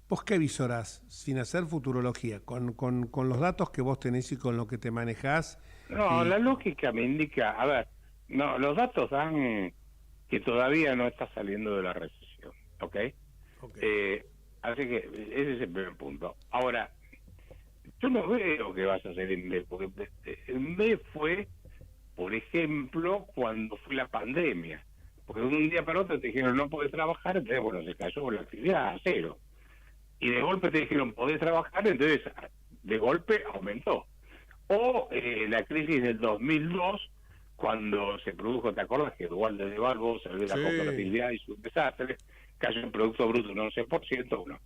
¿Vos qué avisorás, sin hacer futurología, con los datos que vos tenés y con lo que te manejás? No, la lógica me indica, a ver, no, los datos dan que todavía no está saliendo de la recesión, ¿ok? Así que ese es el primer punto. Ahora, yo no veo que vas a hacer en B, porque en B fue, por ejemplo, cuando fue la pandemia, porque de un día para otro te dijeron no podés trabajar, entonces bueno, se cayó la actividad a cero. Y de golpe te dijeron podés trabajar, entonces de golpe aumentó. O la crisis del 2002, cuando se produjo, ¿te acuerdas? Que Dualde de Balbo salió de la cooperatividad y su desastre, cayó el Producto Bruto un 11%. Bueno,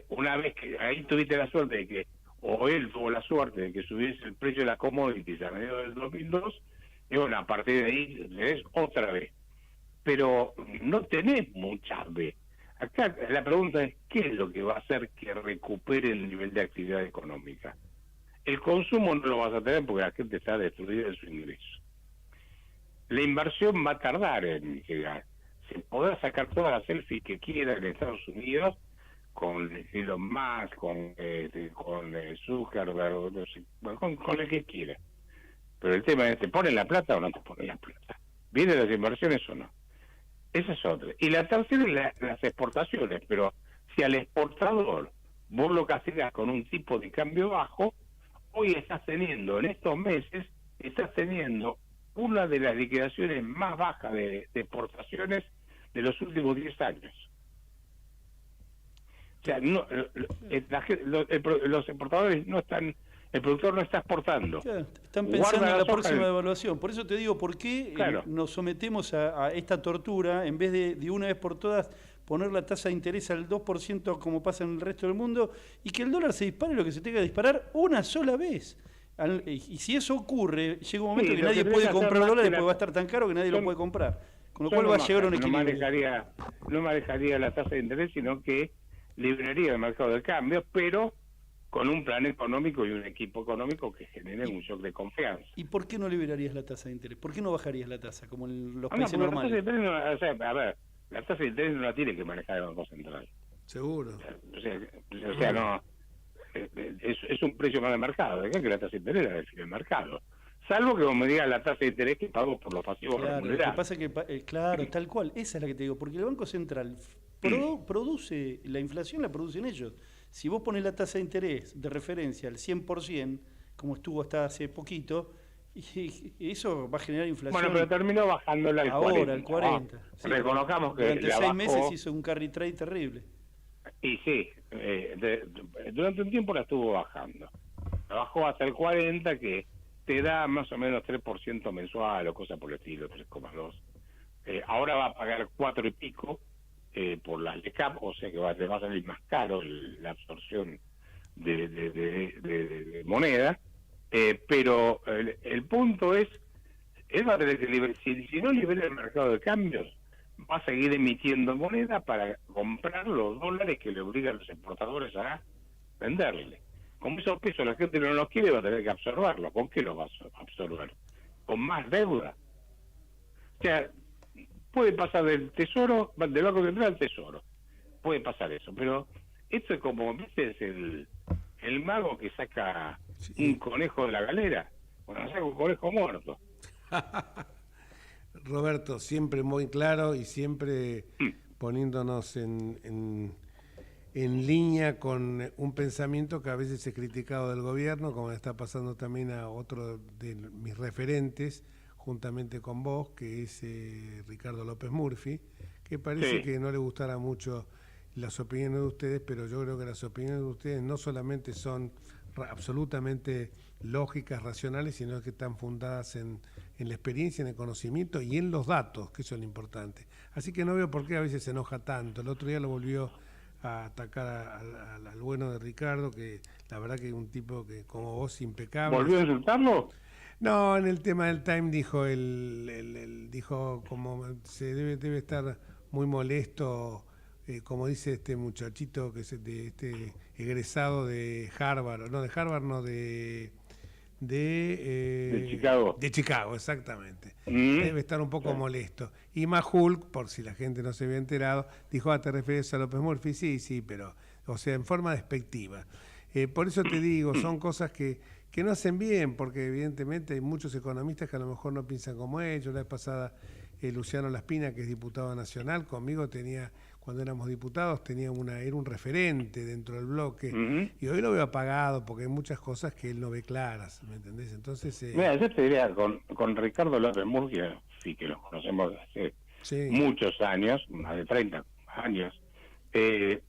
una vez que ahí tuviste la suerte de que, o él tuvo la suerte de que subiese el precio de las commodities a mediados del 2002, y bueno, a partir de ahí es otra vez. Pero no tenés muchas veces. Acá la pregunta es, ¿qué es lo que va a hacer que recupere el nivel de actividad económica? El consumo no lo vas a tener porque la gente está destruida en su ingreso. La inversión va a tardar en llegar. Se podrá sacar todas las selfies que quiera en Estados Unidos con Elon Musk, con Zuckerberg, no sé, con el que quiera. Pero el tema es, ¿te ponen la plata o no te ponen la plata? ¿Vienen las inversiones o no? Esa es otra. Y la tercera es las exportaciones, pero si al exportador vos lo castigas con un tipo de cambio bajo, hoy estás teniendo, en estos meses, estás teniendo una de las liquidaciones más bajas de exportaciones de los últimos 10 años. O sea, no, los exportadores no están, el productor no está exportando. Claro, están pensando en la próxima devaluación. Por eso te digo, ¿por qué nos sometemos a esta tortura en vez de una vez por todas poner la tasa de interés al 2% como pasa en el resto del mundo y que el dólar se dispare lo que se tenga que disparar una sola vez? Y si eso ocurre, llega un momento que nadie puede comprar dólares porque va a estar tan caro que nadie lo puede comprar. Con lo cual va a llegar a un equilibrio. No manejaría la tasa de interés, sino que libraría el mercado de cambios, pero con un plan económico y un equipo económico que genere un shock de confianza. ¿Y por qué no liberarías la tasa de interés? ¿Por qué no bajarías la tasa como en los países normales? La tasa de interés no la tiene que manejar el Banco Central. Seguro. O sea, no es un precio más de mercado. ¿De qué? Que la tasa de interés la define el mercado. Salvo que, como me diga, la tasa de interés que pago por los pasivos remunerados. Lo que pasa es que, claro, tal cual, esa es la que te digo, porque el Banco Central produce, la inflación la producen ellos. Si vos pones la tasa de interés de referencia al 100%, como estuvo hasta hace poquito, y eso va a generar inflación. Bueno, pero terminó bajándola al 40. Ahora, al 40. Sí, reconozcamos que durante 6 meses hizo un carry trade terrible. Y sí, durante un tiempo la estuvo bajando. La bajó hasta el 40, que te da más o menos 3% mensual o cosa por el estilo, 3,2. Ahora va a pagar 4 y pico por las LECAP, o sea que le va a salir más caro la absorción de moneda, pero el punto es, él va a tener que si no libera el mercado de cambios, va a seguir emitiendo moneda para comprar los dólares que le obligan a los exportadores a venderle. Como esos pesos la gente no los quiere, va a tener que absorberlo. ¿Con qué lo va a absorber? ¿Con más deuda? O sea, puede pasar del tesoro, del Banco Central al tesoro. Puede pasar eso, pero esto es como, ¿viste? Es el mago que saca un conejo de la galera. Bueno, saca un conejo muerto. Roberto, siempre muy claro y siempre poniéndonos en en línea con un pensamiento que a veces he criticado del gobierno, como está pasando también a otro de mis referentes, juntamente con vos, que es Ricardo López Murphy, que parece que no le gustara mucho las opiniones de ustedes, pero yo creo que las opiniones de ustedes no solamente son absolutamente lógicas, racionales, sino que están fundadas en la experiencia, en el conocimiento y en los datos, que eso es lo importante. Así que no veo por qué a veces se enoja tanto. El otro día lo volvió a atacar al bueno de Ricardo, que la verdad que es un tipo que como vos impecable. ¿Volvió a insultarlo? No, en el tema del Time dijo dijo como se debe estar muy molesto, como dice este muchachito que es de este egresado de Harvard, no de Harvard, no de Chicago. De Chicago, exactamente. Debe estar un poco molesto. Y Mahulk, por si la gente no se había enterado, dijo, ¿te refieres a López Murphy? Sí, pero, o sea, en forma despectiva. Por eso te digo, son cosas que no hacen bien, porque evidentemente hay muchos economistas que a lo mejor no piensan como ellos. La vez pasada, Luciano Laspina, que es diputado nacional, conmigo cuando éramos diputados, era un referente dentro del bloque, y hoy lo veo apagado porque hay muchas cosas que él no ve claras, ¿me entendés? Entonces... Mira, yo te diría, con Ricardo López Murphy, sí que lo conocemos hace muchos años, más de 30 años, es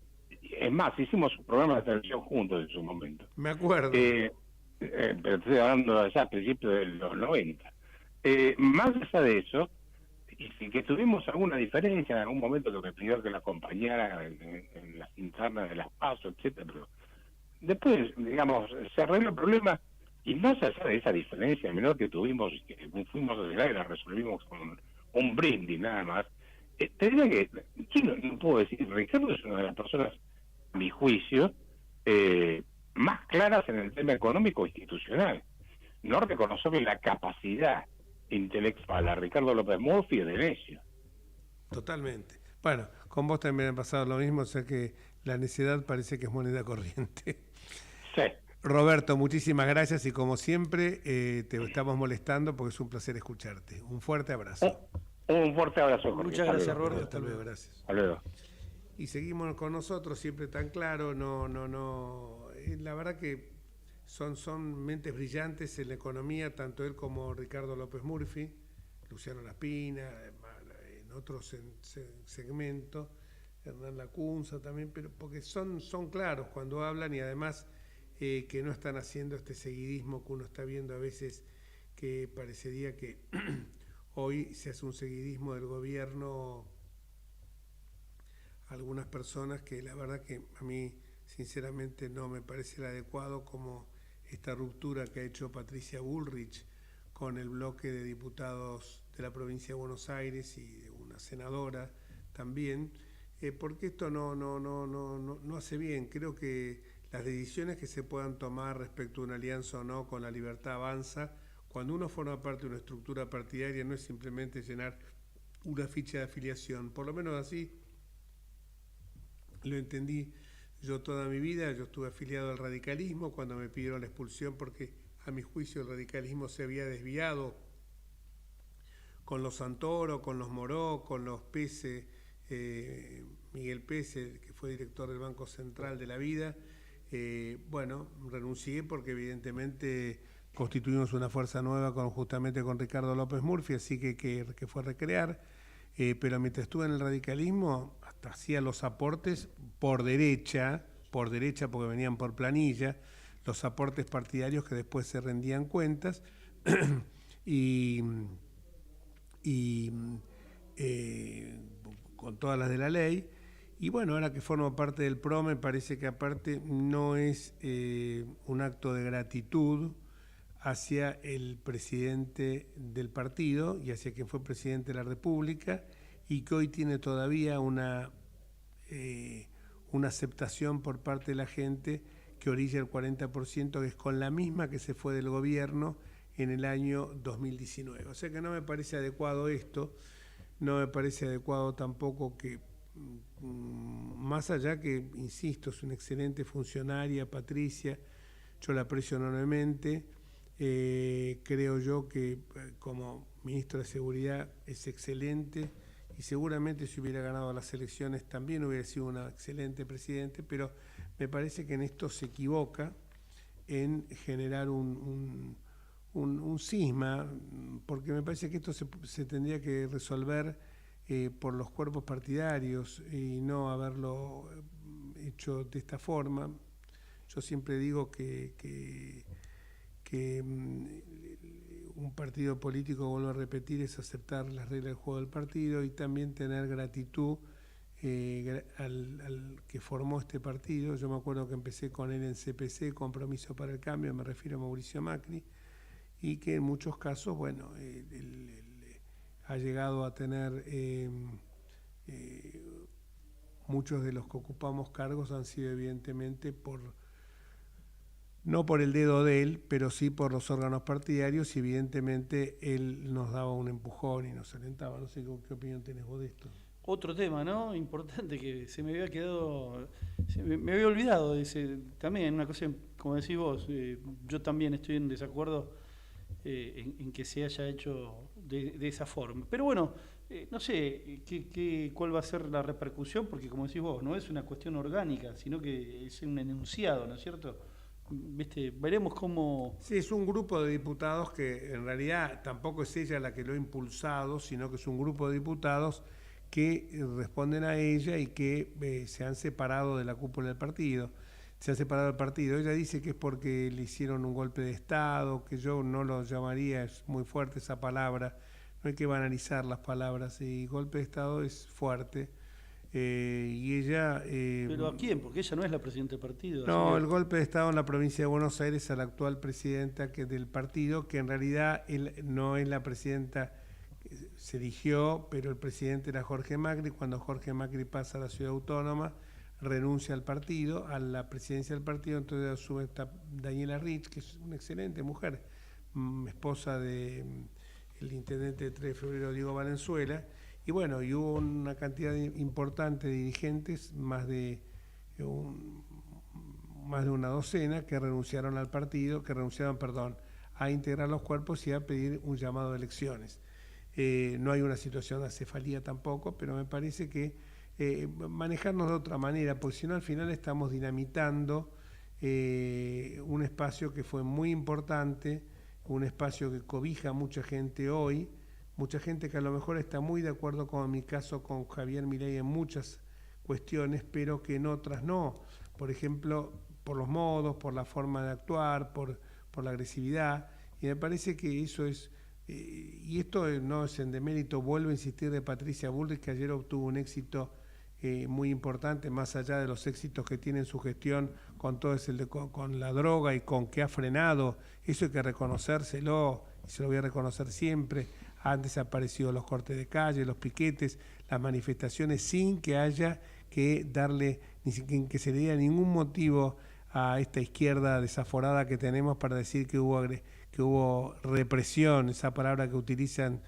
más, hicimos un programa de televisión juntos en su momento. Me acuerdo. Pero estoy hablando ya a principios de los 90. Más allá de eso, y si que tuvimos alguna diferencia en algún momento que me pidió que la acompañara en las internas de las PASO, etcétera, pero después, digamos, se arregló el problema, y más allá de esa diferencia menor que tuvimos, que fuimos a llegar y la resolvimos con un brindis nada más, te diría que, yo no puedo decir, Ricardo es una de las personas, a mi juicio, más claras en el tema económico institucional. No reconocerle la capacidad intelectual a Ricardo López Murphy es de necio. Totalmente. Bueno, con vos también ha pasado lo mismo, o sea que la necedad parece que es moneda corriente. Sí. Roberto, muchísimas gracias y como siempre te estamos molestando porque es un placer escucharte. Un fuerte abrazo. Un fuerte abrazo, Jorge. Muchas gracias, Roberto. Hasta luego, gracias. Hasta luego. Y seguimos con nosotros, siempre tan claro, la verdad que son mentes brillantes en la economía, tanto él como Ricardo López Murphy, Luciano Laspina, en otros segmentos, Hernán Lacunza también, pero porque son claros cuando hablan y además que no están haciendo este seguidismo que uno está viendo a veces, que parecería que hoy se hace un seguidismo del gobierno. Algunas personas que la verdad que a mí sinceramente no me parece el adecuado, como esta ruptura que ha hecho Patricia Bullrich con el bloque de diputados de la provincia de Buenos Aires y de una senadora también, porque esto no hace bien. Creo que las decisiones que se puedan tomar respecto a una alianza o no con La Libertad Avanza, cuando uno forma parte de una estructura partidaria, no es simplemente llenar una ficha de afiliación, por lo menos así lo entendí yo toda mi vida. Yo estuve afiliado al radicalismo cuando me pidieron la expulsión porque a mi juicio el radicalismo se había desviado con los Santoro, con los Moró, con los Pese, Miguel Pese, que fue director del Banco Central de la Vida. Bueno, renuncié porque evidentemente constituimos una fuerza nueva justamente con Ricardo López Murphy, así que fue a recrear. Pero mientras estuve en el radicalismo, hasta hacía los aportes por derecha porque venían por planilla, los aportes partidarios que después se rendían cuentas y con todas las de la ley. Y bueno, ahora que formo parte del PRO, me parece que aparte no es un acto de gratitud hacia el presidente del partido y hacia quien fue presidente de la República, y que hoy tiene todavía una aceptación por parte de la gente que orilla el 40%, que es con la misma que se fue del gobierno en el año 2019. O sea que no me parece adecuado esto, no me parece adecuado tampoco que, más allá que, insisto, es una excelente funcionaria, Patricia, yo la aprecio enormemente. Creo yo que como ministro de Seguridad es excelente y seguramente si hubiera ganado las elecciones también hubiera sido un excelente presidente, pero me parece que en esto se equivoca en generar un cisma, porque me parece que esto se tendría que resolver por los cuerpos partidarios y no haberlo hecho de esta forma. Yo siempre digo que un partido político, vuelvo a repetir, es aceptar las reglas del juego del partido y también tener gratitud al que formó este partido. Yo me acuerdo que empecé con él en CPC, Compromiso para el Cambio, me refiero a Mauricio Macri, y que en muchos casos, bueno, él ha llegado a tener, muchos de los que ocupamos cargos han sido evidentemente no por el dedo de él, pero sí por los órganos partidarios, y evidentemente él nos daba un empujón y nos alentaba. No sé qué opinión tenés vos de esto. Otro tema, ¿no? Importante que se me había quedado, me había olvidado de ese, también una cosa, como decís vos, yo también estoy en desacuerdo en que se haya hecho de esa forma. Pero bueno, no sé cuál va a ser la repercusión, porque como decís vos, no es una cuestión orgánica, sino que es un enunciado, ¿no es cierto? ¿Viste? Veremos cómo... Sí, es un grupo de diputados que en realidad tampoco es ella la que lo ha impulsado, sino que es un grupo de diputados que responden a ella y que se han separado de la cúpula del partido. Se han separado del partido. Ella dice que es porque le hicieron un golpe de Estado, que yo no lo llamaría, es muy fuerte esa palabra, no hay que banalizar las palabras, y golpe de Estado es fuerte. Y ella... ¿Pero a quién? Porque ella no es la presidenta del partido. No, el golpe de Estado en la provincia de Buenos Aires a la actual presidenta del partido, que en realidad él no es la presidenta, se eligió, pero el presidente era Jorge Macri. Cuando Jorge Macri pasa a la ciudad autónoma, renuncia al partido, a la presidencia del partido, entonces asume Daniela Rich, que es una excelente mujer, esposa del intendente de 3 de febrero, Diego Valenzuela. Y bueno, y hubo una cantidad importante de dirigentes, más de una docena, que renunciaron al partido, a integrar los cuerpos y a pedir un llamado de elecciones. No hay una situación de acefalía tampoco, pero me parece que manejarnos de otra manera, porque si no al final estamos dinamitando un espacio que fue muy importante, un espacio que cobija a mucha gente hoy, mucha gente que a lo mejor está muy de acuerdo con mi caso con Javier Milei en muchas cuestiones, pero que en otras no. Por ejemplo, por los modos, por la forma de actuar, por la agresividad. Y me parece que eso es, y esto no es en demérito, vuelvo a insistir, de Patricia Bullrich, que ayer obtuvo un éxito muy importante, más allá de los éxitos que tiene en su gestión con todo con la droga y con que ha frenado. Eso hay que reconocérselo, y se lo voy a reconocer siempre. Han desaparecido los cortes de calle, los piquetes, las manifestaciones, sin que haya que darle, ni que se le diera ningún motivo a esta izquierda desaforada que tenemos para decir que hubo represión, esa palabra que utilizan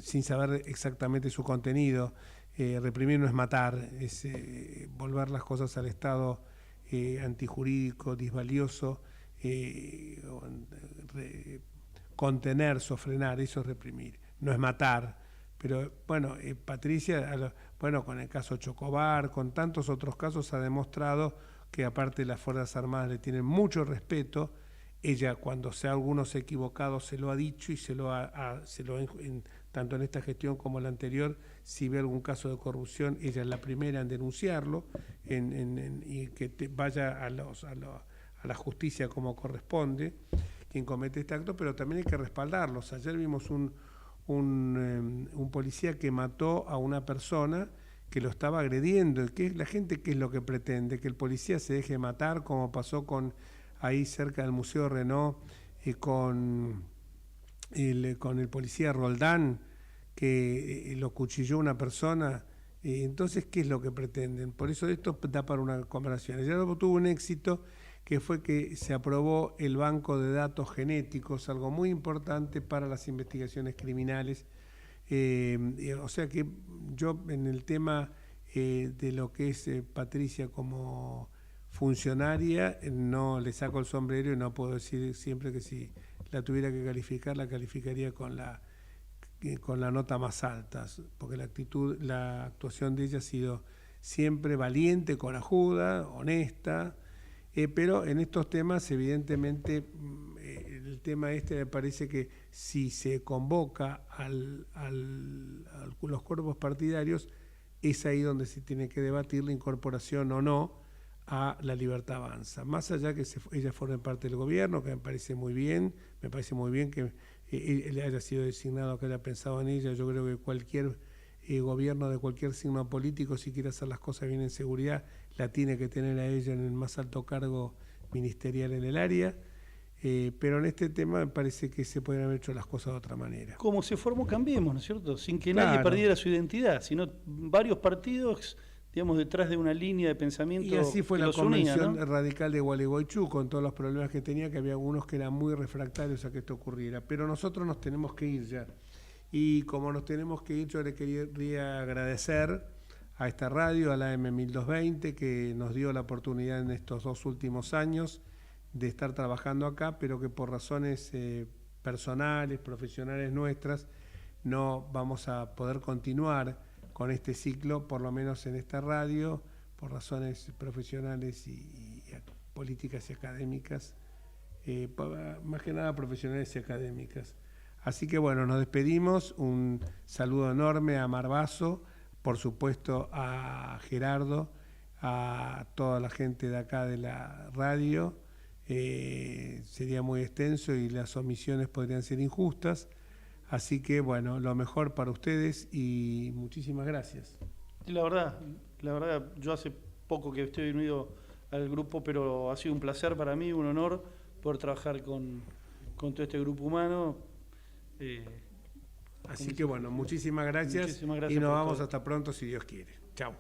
sin saber exactamente su contenido. Reprimir no es matar, es volver las cosas al estado antijurídico, disvalioso, contener, sofrenar, eso es reprimir, no es matar. Pero bueno, Patricia, con el caso Chocobar, con tantos otros casos, ha demostrado que aparte de las Fuerzas Armadas le tienen mucho respeto. Ella, cuando algunos equivocados, se lo ha dicho y tanto en esta gestión como en la anterior, si ve algún caso de corrupción, ella es la primera en denunciarlo y que vaya a la justicia como corresponde quien comete este acto, pero también hay que respaldarlos. Ayer vimos un policía que mató a una persona que lo estaba agrediendo. La gente, ¿qué es lo que pretende? Que el policía se deje matar, como pasó ahí cerca del Museo Renault, con el policía Roldán, que lo cuchilló una persona. Entonces, ¿qué es lo que pretenden? Por eso esto da para una conversación. Ayer tuvo un éxito, que fue que se aprobó el banco de datos genéticos, algo muy importante para las investigaciones criminales. O sea que yo en el tema de lo que es Patricia como funcionaria, no le saco el sombrero y no puedo decir siempre que si la tuviera que calificar, la calificaría con con la nota más alta, porque la actuación de ella ha sido siempre valiente, corajuda, honesta, pero en estos temas evidentemente el tema me parece que si se convoca a los cuerpos partidarios, es ahí donde se tiene que debatir la incorporación o no a La Libertad Avanza. Más allá que ella forme parte del gobierno, que me parece muy bien que él haya sido designado, que haya pensado en ella. Yo creo que cualquier gobierno de cualquier signo político, si quiere hacer las cosas bien en seguridad, la tiene que tener a ella en el más alto cargo ministerial en el área. Pero en este tema me parece que se podrían haber hecho las cosas de otra manera. Como se formó Cambiemos, ¿no es cierto? Sin que Claro. nadie perdiera su identidad, sino varios partidos, digamos, detrás de una línea de pensamiento. Y así fue que la los unía, convención ¿no? radical de Gualeguaychú, con todos los problemas que tenía, que había algunos que eran muy refractarios a que esto ocurriera. Pero nosotros nos tenemos que ir ya. Y como nos tenemos que ir, yo le quería agradecer a esta radio, a la AM1220, que nos dio la oportunidad en estos 2 últimos años de estar trabajando acá, pero que por razones personales, profesionales nuestras, no vamos a poder continuar con este ciclo, por lo menos en esta radio, por razones profesionales y políticas y académicas, más que nada profesionales y académicas. Así que bueno, nos despedimos, un saludo enorme a Marbazo, por supuesto a Gerardo, a toda la gente de acá de la radio. Sería muy extenso y las omisiones podrían ser injustas, así que bueno, lo mejor para ustedes y muchísimas gracias. Y la verdad, yo hace poco que estoy unido al grupo, pero ha sido un placer para mí, un honor poder trabajar con todo este grupo humano. Así que bueno, muchísimas gracias y nos vamos hasta pronto si Dios quiere. Chao.